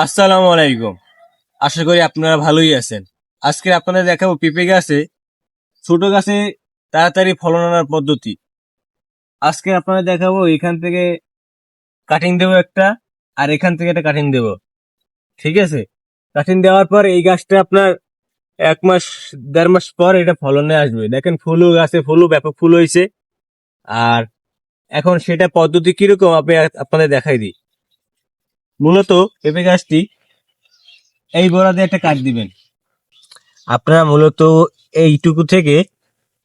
আসসালামু আলাইকুম। আশা করি আপনারা ভালোই আছেন। আজকে আপনাদের দেখাবো পেঁপে গাছে ছোট গাছে তাড়াতাড়ি ফলন আনার পদ্ধতি। আজকে আপনাদের দেখাবো এখান থেকে কাটিং দেবো একটা, আর এখান থেকে একটা কাটিং দেবো। ঠিক আছে? কাটিং দেওয়ার পর এই গাছটা আপনার 1 মাস 1.5 মাস পর এটা ফলনে আসবে। দেখেন ফুলও গাছে ফুলও ব্যাপক ফুল হয়েছে। আর এখন সেটা পদ্ধতি কিরকম আপনি আপনাদের দেখাই দিই। মূলত পেঁপে গাছটি এই গোড়া দিয়ে একটা কাট দিবেন। আপনারা মূলত এইটুকু থেকে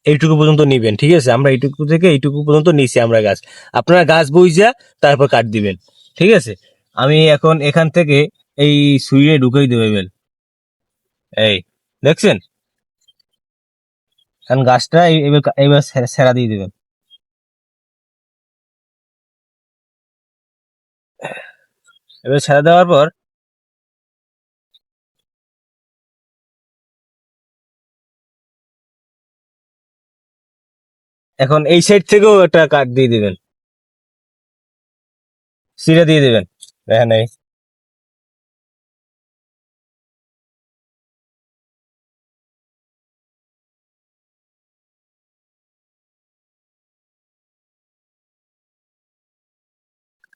এইটুকু পর্যন্ত নিবেন। ঠিক আছে? আমরা এইটুকু থেকে এইটুকু পর্যন্ত নিছি আমরা গাছ। আপনারা গাছ বইজা তারপর কাট দিবেন। ঠিক আছে? আমি এখন এখান থেকে এই সুইয়ে ঢুকাই দেবেন। এই দেখছেন? এখন গাছটা এবার এবার ছেড়া দিয়ে দিবেন। এবার ছেড়া দেওয়ার পর এখন এই সাইড থেকেও একটা কাট দিয়ে দিবেন, সিরে দিয়ে দিবেন। দেখেন এই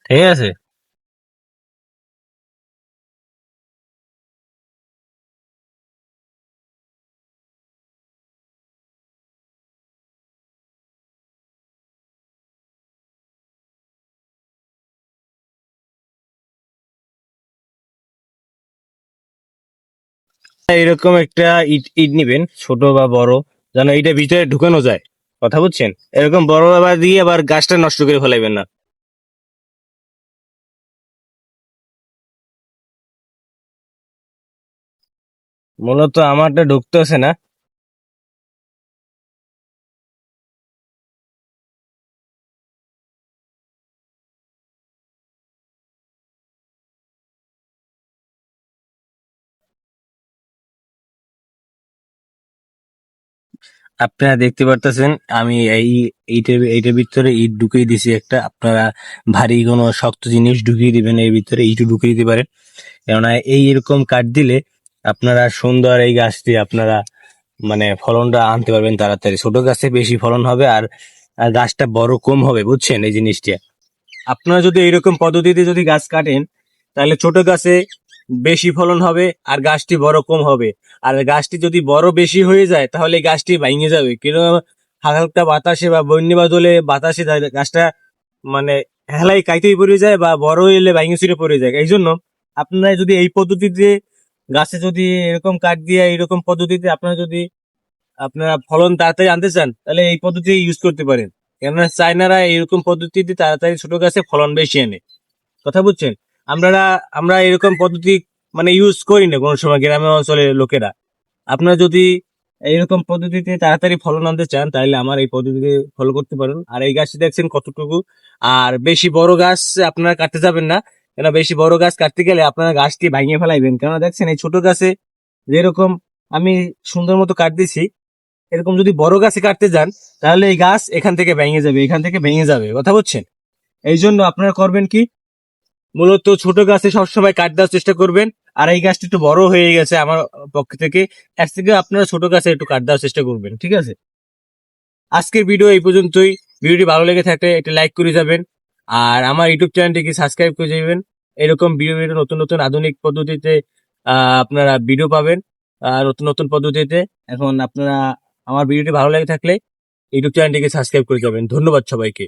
ঠিক আছে? এরকম একটা ইট ইট নিবেন, ছোট বা বড়, যেন এইটা ভিতরে ঢুকানো যায়। কথা বুঝছেন? এরকম বড় আবার দিয়ে আবার গাছটা নষ্ট করে ফেলাইবেন না। মূলত আমারটা ঢুকতেছে না। আপনারা দেখতে পারতেছেন আমি এইটার ভিতরে ইট ঢুকিয়ে দিছি একটা। আপনারা ভারী কোনো শক্ত জিনিস ঢুকিয়ে দিবেন, এর ভিতরে ইটও ঢুকিয়ে দিতে পারেন। কেননা এই এরকম কাঠ দিলে আপনারা সুন্দর এই গাছটি আপনারা মানে ফলনটা আনতে পারবেন তাড়াতাড়ি। ছোট গাছে বেশি ফলন হবে, আর আর গাছটা বড় কম হবে। বুঝছেন এই জিনিসটা? আপনারা যদি এইরকম পদ্ধতিতে যদি গাছ কাটেন, তাহলে ছোট গাছে বেশি ফলন হবে আর গাছটি বড় কম হবে। আর গাছটি যদি বড় বেশি হয়ে যায় তাহলে এই গাছটি ভেঙে যাবে। কেন? হালকা বাতাসে বা বন্যা বাদলে বাতাসে গাছটা মানে হেলাই কাইতেই পড়ে যায় বা বড় হইলে ভেঙে চুরে পড়ে যায়। এই জন্য আপনারা যদি এই পদ্ধতিতে গাছে যদি এরকম কাঠ দিয়ে এরকম পদ্ধতিতে আপনারা ফলন তাড়াতাড়ি আনতে চান, তাহলে এই পদ্ধতি ইউজ করতে পারেন। কেননা চায়নারা এরকম পদ্ধতিতে তাড়াতাড়ি ছোট গাছে ফলন বেশি আনে। কথা বুঝছেন? আমরা আমরা এরকম পদ্ধতি মানে ইউজ করি না কোনো সময় গ্রামের অঞ্চলের লোকেরা। আপনারা যদি এইরকম পদ্ধতিতে তাড়াতাড়ি ফলন আনতে চান, তাহলে আমার এই পদ্ধতিতে ফলো করতে পারেন। আর এই গাছটি দেখছেন কতটুকু। আর বেশি বড় গাছ আপনারা কাটতে যাবেন না, কেন বেশি বড় গাছ কাটতে গেলে আপনারা গাছটি ভাঙিয়ে ফেলাইবেন। কেননা দেখছেন এই ছোট গাছে যেরকম আমি সুন্দর মতো কাট দিছি, এরকম যদি বড় গাছে কাটতে যান তাহলে এই গাছ এখান থেকে ভেঙে যাবে, এখান থেকে ভেঙে যাবে। কথা বুঝছেন? এই জন্য আপনারা করবেন কি, মূলত ছোট গাছে সবসময় কাট দেওয়ার চেষ্টা করবেন। আর এই গাছটা একটু বড় হয়ে গেছে আমার পক্ষ থেকে, এর থেকে আপনারা ছোট গাছে একটু কাট দেওয়ার চেষ্টা করবেন। ঠিক আছে? আজকের ভিডিও এই পর্যন্তই। ভিডিওটি ভালো লেগে থাকলে একটা লাইক করে যাবেন, আর আমার ইউটিউব চ্যানেলটিকে সাবস্ক্রাইব করে যাবেন। এরকম ভিডিও ভিডিও নতুন নতুন আধুনিক পদ্ধতিতে আপনারা ভিডিও পাবেন, নতুন নতুন পদ্ধতিতে। এখন আপনারা আমার ভিডিওটি ভালো লেগে থাকলে ইউটিউব চ্যানেলটিকে সাবস্ক্রাইব করে যাবেন। ধন্যবাদ সবাইকে।